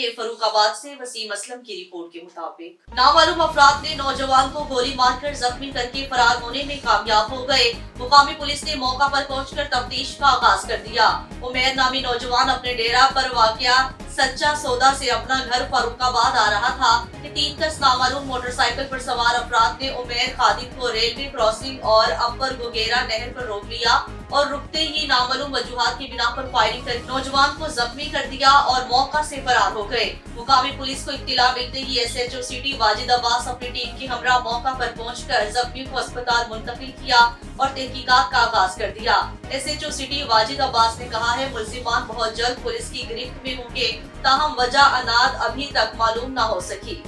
के फरुखाबाद से वसीम असलम की रिपोर्ट के मुताबिक नामालूम अफराद ने नौजवान को गोली मारकर जख्मी करके फरार होने में कामयाब हो गए। मुकामी पुलिस ने मौका पर पहुंचकर तफ्तीश का आगाज कर दिया। उमैर नामी नौजवान अपने डेरा पर वाक़या सच्चा सौदा से अपना घर फरुखाबाद आ रहा था कि 3 कस नामालूम मोटरसाइकिल पर सवार अफराद ने उमैर खादिम को रेलवे क्रॉसिंग और अपर गोगेरा नहर पर रोक लिया और रुकते ही नामालूम वजूहात की बिना पर फायरिंग कर नौजवान को जख्मी कर दिया और मौका से फरार हो गए। मुकामी पुलिस को इत्तला मिलते ही SHO सिटी वाजिद अब्बास अपनी टीम के हमरा मौका पर पहुंचकर जख्मियों को अस्पताल मुंतकिल किया और तहकीकात का आगाज कर दिया। SHO सिटी वाजिद अब्बास ने कहा है मुल्जिमान बहुत जल्द पुलिस की गिरफ्त में होंगे, ताहम वजह अनाद अभी तक मालूम न हो सकी।